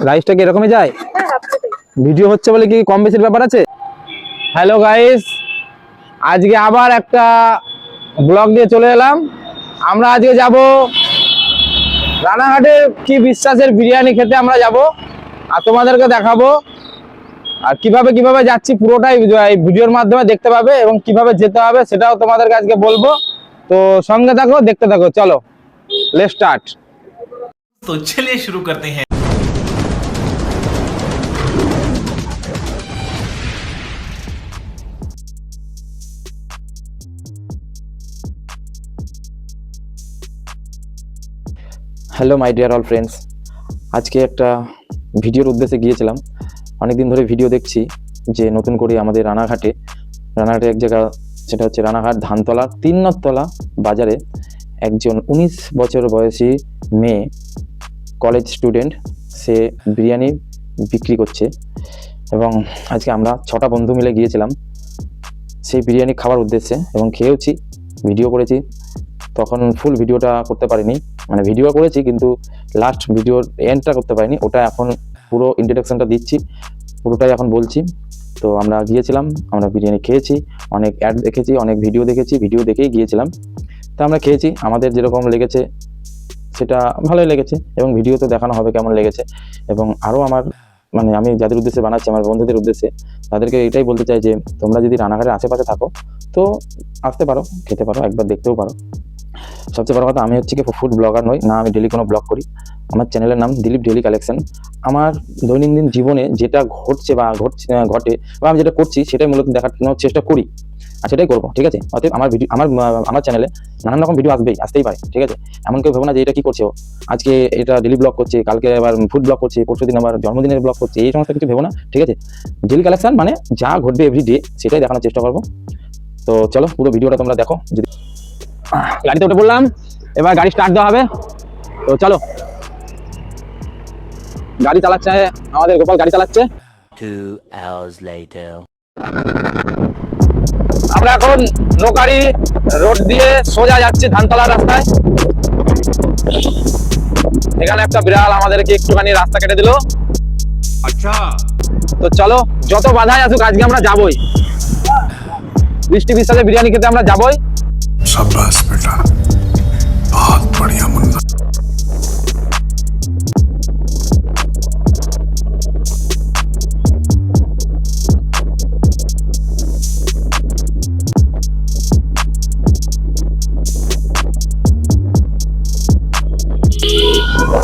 রাইসটা কি এরকমই যায়? ভিডিও হচ্ছে বলে কি কম বেশির ব্যাপার আছে? হ্যালো গাইস, আজকে আবার একটা ব্লগ দিয়ে চলে এলাম। আমরা আজকে যাব রানাঘাটে কি বিশ্বাসের বিরিয়ানি খেতে আমরা যাব, আর তোমাদেরকে দেখাবো। আর কিভাবে কিভাবে যাচ্ছি পুরোটাই এই ভিডিওর মাধ্যমে দেখতে পাবে, এবং কিভাবে যেতে হবে সেটাও তোমাদেরকে আজকে বলবো। তো সঙ্গে থাকো, দেখতে থাকো। চলো লেটস স্টার্ট। तो चलिए शुरू करते हैं। Hello my dear all friends, আজকে একটা ভিডিওর উদ্দেশ্যে গিয়েছিলাম। অনেকদিন ধরে ভিডিও দেখছি যে নতুন করে আমাদের রানাঘাটে এক জায়গা, সেটা হচ্ছে রানাঘাট ধানতলা 3 নম্বর বাজারে একজন 19 বছর বয়সী মেয়ে, কলেজ স্টুডেন্ট, সে বিরিয়ানি বিক্রি করছে। এবং আজকে আমরা 6টা বন্ধু মিলে গিয়েছিলাম সেই বিরিয়ানি খাওয়ার উদ্দেশ্যে, এবং খেয়েওছি, ভিডিও করেছি। তখন ফুল ভিডিওটা করতে পারিনি, মানে ভিডিও করেছি কিন্তু লাস্ট ভিডিওর এন্ডটা করতে পারিনি। ওটা এখন পুরো ইন্ট্রোডাকশনটা দিচ্ছি, পুরোটাই এখন বলছি। তো আমরা গিয়েছিলাম, আমরা বিরিয়ানি খেয়েছি, অনেক অ্যাড দেখেছি, অনেক ভিডিও দেখেছি, ভিডিও দেখেই গিয়েছিলাম। তো আমরা খেয়েছি, আমাদের যেরকম লেগেছে সেটা ভালোই লেগেছে, এবং ভিডিওতে দেখানো হবে কেমন লেগেছে। এবং আরও আমার মানে আমি যাদের উদ্দেশ্যে বানাচ্ছি, আমার বন্ধুদের উদ্দেশ্যে, তাদেরকে এটাই বলতে চাই যে তোমরা যদি রানাঘাটের আশেপাশে থাকো তো আসতে পারো, খেতে পারো, একবার দেখতেও পারো। সবচেয়ে বড় কথা, আমি হচ্ছে কি ফুড ব্লগার নই না, আমি ডেলি কোনো ব্লগ করি। আমার চ্যানেলের নাম দিলীপ ডেলি কালেকশন। আমার দৈনন্দিন জীবনে যেটা ঘটছে বা ঘটে বা আমি যেটা করছি সেটাই মূলত দেখানোর চেষ্টা করি, আর সেটাই করবো, ঠিক আছে? অতএব আমার ভিডিও আমার চ্যানেলে নানান রকম ভিডিও আসতেই পারে, ঠিক আছে? এমন কেউ ভেবো না যে এটা কি করছে ও, আজকে এটা ডেলি ব্লগ করছে, কালকে আবার ফুড ব্লগ করছে, পরশুদিন আবার জন্মদিনের ব্লগ করছে, এই সমস্ত কিছু ভেবো না, ঠিক আছে? ডেলি কালেকশন মানে যা ঘটবে এভরিডে সেটাই দেখানোর চেষ্টা করবো। তো চলো পুরো ভিডিওটা তোমরা দেখো। যদি গাড়িতে উঠে পড়লাম, এবার গাড়ি স্টার্ট দেওয়া হবে। তো চলো, গাড়ি চালাচ্ছে আমাদের গোপাল, গাড়ি চালাচ্ছে। 2 hours later. আমরা এখন নোকারি রোড দিয়ে সোজা যাচ্ছি ধানতলা রাস্তায়। এখানে একটা বিড়াল আমাদেরকে একটুখানি রাস্তা কেটে দিল। আচ্ছা, তো চলো, যত বাধাই আসুক আজকে আমরা যাবই। বৃষ্টি বিশ্বাসে বিরিয়ানি খেতে আমরা যাবই। शाबाश बेटा, बहुत बढ़िया मुन्ना।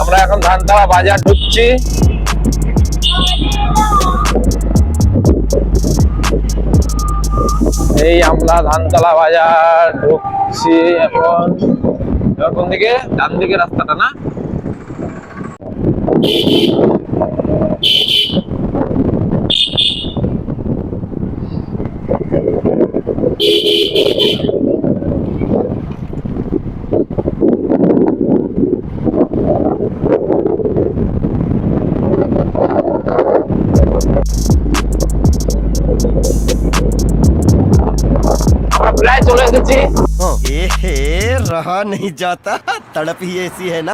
আমরা এখন ধানতলা বাজার ঢুকছি। এই আমরা ধানতলা বাজার ঢুকছি এখন। কোন দিকে? ডান দিকে রাস্তাটা না? প্রায় চলে এসেছি। रहा नहीं जाता, तड़प ही ऐसी है ना।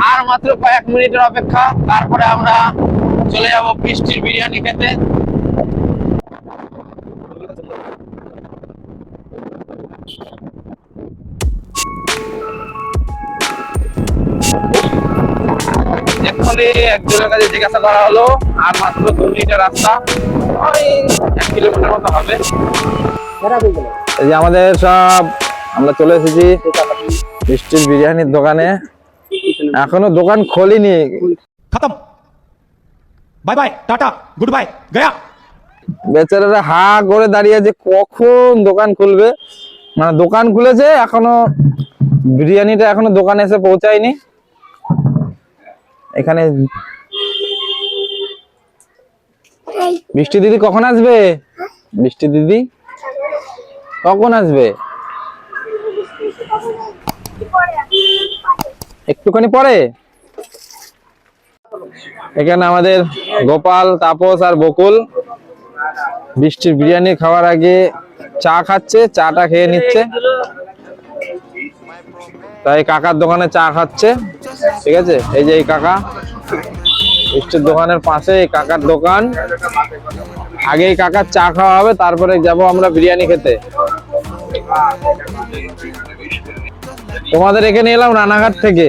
আর মাত্র কয়েক মিনিটের অপেক্ষা, তারপরে আমরা চলে যাব বৃষ্টির বিরিয়ানি খেতে। এক্ষুনি একজনের কাছে জিজ্ঞাসা করা হলো, আর মাত্র 2 মিনিটের রাস্তা, ওই 1 কিলোমিটার মতো হবে। এই যে আমাদের সব আমরা চলে এসেছি বৃষ্টির বিরিয়ানির দোকানে। এখনো দোকান খোলেনি, खत्म, bye bye, tata, goodbye, गया। বেচারারা হা করে দাঁড়িয়ে আছে কখন দোকান খুলবে। মানে দোকান খুলেছে, এখনো বিরিয়ানিটা এখনো দোকানে এসে পৌঁছায়নি। এখানে বৃষ্টি দিদি কখন আসবে? বৃষ্টি দিদি কখন আসবে? একটুখানি পরে। এখানে আমাদের গোপাল, তাপস আর বকুল বৃষ্টির বিরিয়ানি খাওয়ার আগে চা খাচ্ছে, চাটা খেয়ে নিচ্ছে। তাই কাকার দোকানে চা খাচ্ছে। ঠিক আছে, এই যে এই কাকা মিষ্টির দোকানের পাশে এই কাকার দোকান। আগে এই কাকার চা খাওয়া হবে, তারপরে যাব আমরা বিরিয়ানি খেতে। তোমাদের এখানে এলাম রানাঘাট থেকে,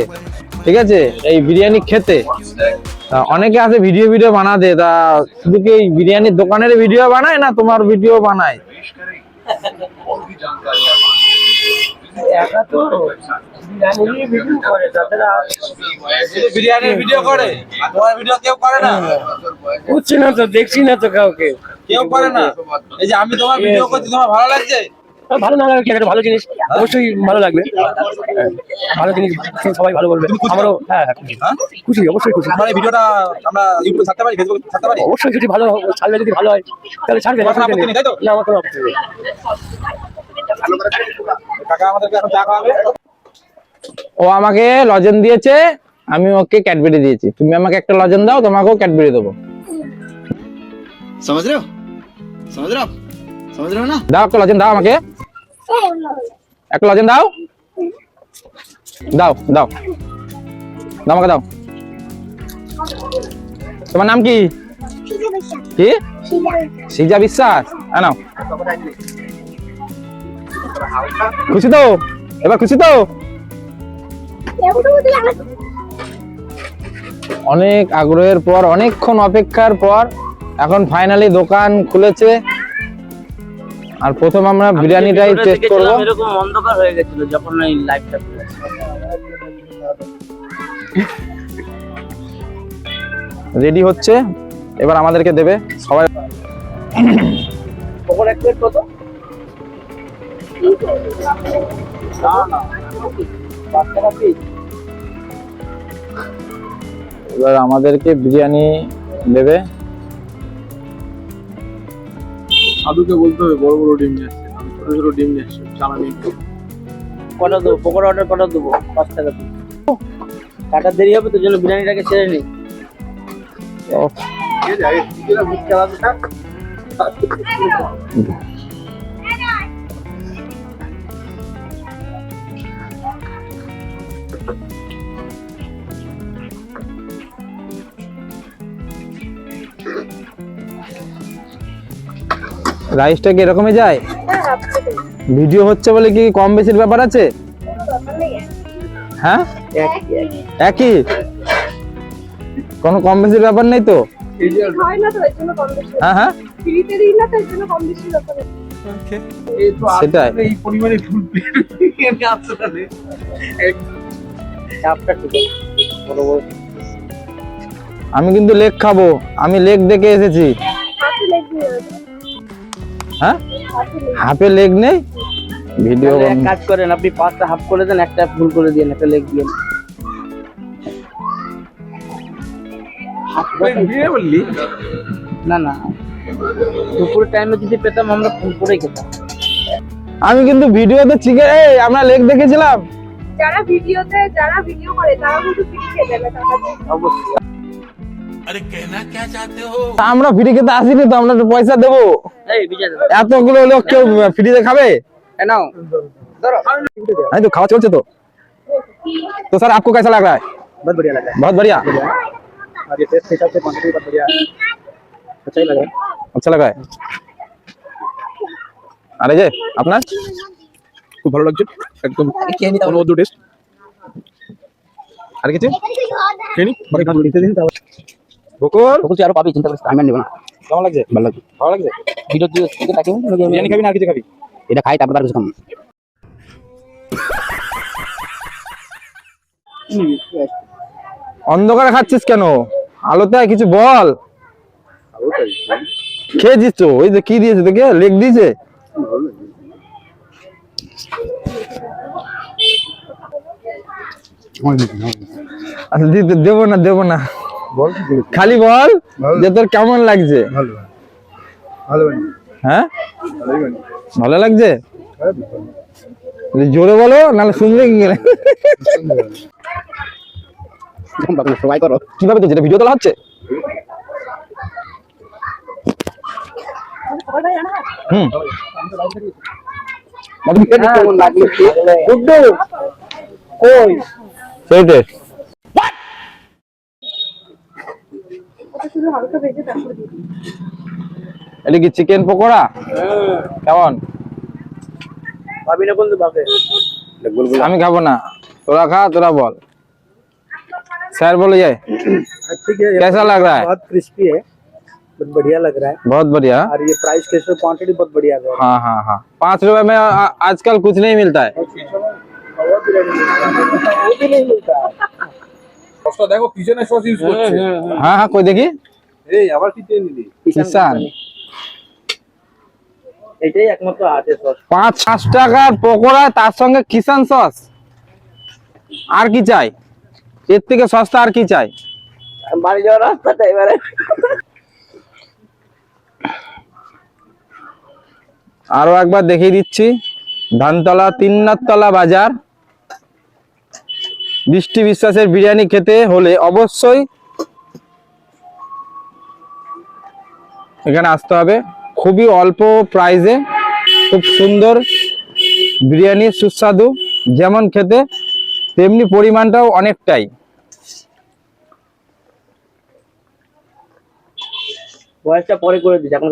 ঠিক আছে, এই বিরিয়ানি খেতে। অনেকে আছে ভিডিও বানাতে, তা শুধু কি এই বিরিয়ানির দোকানের ভিডিও বানায় না তোমার ভিডিও বানায়? বিরিয়ানির ভিডিও করে, তোমার ভিডিও কেউ করে না? বুঝছি না তো, দেখছি না তো কাউকে, কেউ করে না। এই যে আমি তোমার ভিডিও করছি, তোমার ভালো লাগছে? ভালো না লাগে কি, একটা ভালো জিনিস অবশ্যই ভালো লাগবে। ভালো জিনিস সবাই ভালো বলবে, আমারও খুশি, অবশ্যই খুশি। আমার এই ভিডিওটা আমরা ইউটিউবে ছাড়তে পারি, ফেসবুকে ছাড়তে পারি? অবশ্যই যদি ভালো ছাড়লে, যদি ভালো হয় তাহলে ছাড়বে। তোমার কোনো আপত্তি নেই, তাই তো? না, আমার কোনো আপত্তি নেই। কাকা আমাদেরকে এখন চা খাওয়াবে। ও আমাকে লজেন দিয়েছে, আমি ওকে ক্যাডবেরি দিয়েছি। তুমি আমাকে একটা লজেন দাও, তোমাকেও ক্যাডবেরি দেবো। समझ रहे हो समझ रहे हो आप समझ रहे हो ना। দাও একটা লজেন দাও আমাকে, একটা লজেন দাও, দাও দাও দাও আমাকে দাও। তোমার নাম কি? কি? সিজা বিশ্বাস। নাও, খুশি তো? এবার খুশি তো? অনেক আগ্রহের পর, অনেকক্ষণ অপেক্ষার পর এখন ফাইনালি দোকান খুলেছে। আর প্রথম আমরা বিরিয়ানিটাই টেস্ট করব। এরকম অন্ধকার হয়ে গেছিল যখন এই লাইভটা রেডি হচ্ছে, এবার আমাদেরকে দেবে সবাই। পকোড়া এক প্লেট কত? এবার আমাদেরকে বিরিয়ানি দেবে। সাধুকে বলতে হবে বড় বড় ডিম নিয়ে আসছে, আমি ছোট ছোট ডিম নিয়ে আসছি, চালানি। কটা দেবো পকোড়া অর্ডার, কটা দেবো? 5 টাকা পিস। কাটার দেরি হবে তো, জন্য বিরিয়ানিটাকে ছেড়ে নিই। রাইসটা কি এরকমই যায়? ভিডিও হচ্ছে বলে কি কম বেশির ব্যাপার আছে? হ্যাঁ, একই, কোনো কম বেশির ব্যাপার নেই তো? হ্যাঁ হ্যাঁ, সেটাই। এই পরিমাণে ফুল প্লেট আসছে তাহলে চাপটা ঠিক আছে, বড় বড়। আমি কিন্তু লেগ খাবো, আমি লেগ দেখে এসেছি। হ্যাঁ, হাফে লেগ নেই ভিডিও। তাহলে এক কাজ করেন, আপনি 5টা হাফ করে দেন, একটা ফুল করে দিন, একটা লেগ দিন। দিয়ে বললি না না, দুপুরের টাইমে যদি পেতাম আমরা ফুল করেই খেতাম। আমি কিন্তু ভিডিওতে চিকেন, এই আমরা লেগ দেখেছিলাম। যারা ভিডিও করে তারা কিন্তু ফ্রি খেতে দেবে টাকা দিয়ে। অবশ্যই। আমরা ফ্রি খেতে আসিনি তো, আমরা তো পয়সা দেবো। এই বিজয় দাদা, এতগুলো লোক কেউ ফ্রিতে খাবে? এ নাও ধরো। नहीं तो खावा चलছে तो सर आपको कैसा लग रहा है? बहुत बढ़िया लगा बहुत बढ़िया। और ये टेस्ट के हिसाब से क्वांटिटी बहुत बढ़िया, अच्छा ही लग रहा है। अच्छा लगा है। আরে যে আপনার খুব ভালো লাগছে, একদম অনবদ্য টেস্ট। আর কিছু খেয়ে নি, বাকি খাবো। বকুল বলছি আরো পাবি, চিন্তা করিস না, আমি আর নেব না। কেমন লাগছে? ভালো লাগছে। ভালো লাগছে? ভিডিও দিয়ে তাকে বিরিয়ানি খাবি না আর কিছু খাবি? এটা খাই, তারপর আর কিছু খাবো। অন্ধকারে খাচ্ছিস কেন? আলোতে কিছু বল। খেয়েছিস তো? ওই যে কি দিয়েছে তোকে, লেগ দিয়েছে। আচ্ছা দেবো না খালি বল যে তোর কেমন লাগছে। হ্যাঁ, ভালো লাগছে? জোরে বলো, নাহলে শুনবে কি গেলে। সবাই করো কিভাবে তো, যেটা ভিডিও তোলা হচ্ছে? হুম, সেই টেস্ট। শুধু হালকা ভেজে তারপর দিয়ে দিই। এটা কি চিকেন পকোড়া? কেমন? পাবি না বন্ধু বাকে আমি খাবো না, তোরা খা, তোরা বল। सर बोलिए ठीक है कैसा लग रहा है? बहुत क्रिस्पी है बहुत बढ़िया लग रहा है बहुत बढ़िया। और ये प्राइस कैसे क्वांटिटी बहुत बढ़िया है हाँ हाँ हाँ, 5 रुपए में आजकल कुछ नहीं मिलता है। वो भी नहीं मिलता है সসটা দেখো কিচেনে সস ইউজ করছে। हाँ हाँ, कोई देखिए এই আবার কি চেয়ে নিলি? किसान এটাই একমাত্র আছে সস 5 টাকার পকোড়া, তার সঙ্গে কিষান সস। আর কি চাই? এর থেকে সস্তা আর কি চাই? বাড়ি যাওয়ার রাস্তাটা এবারে আরো একবার দেখিয়ে দিচ্ছি, ধানতলা 3 তলা বাজার। বৃষ্টি বিশ্বাসের বিরিয়ানি খেতে হলে অবশ্যই এখানে আসতে হবে। খুবই অল্প প্রাইসে খুব সুন্দর বিরিয়ানি, সুস্বাদু, যেমন খেতে তেমনি পরিমাণটাও অনেকটাই। ভয়েসটা পরে করে দিচ্ছি এখন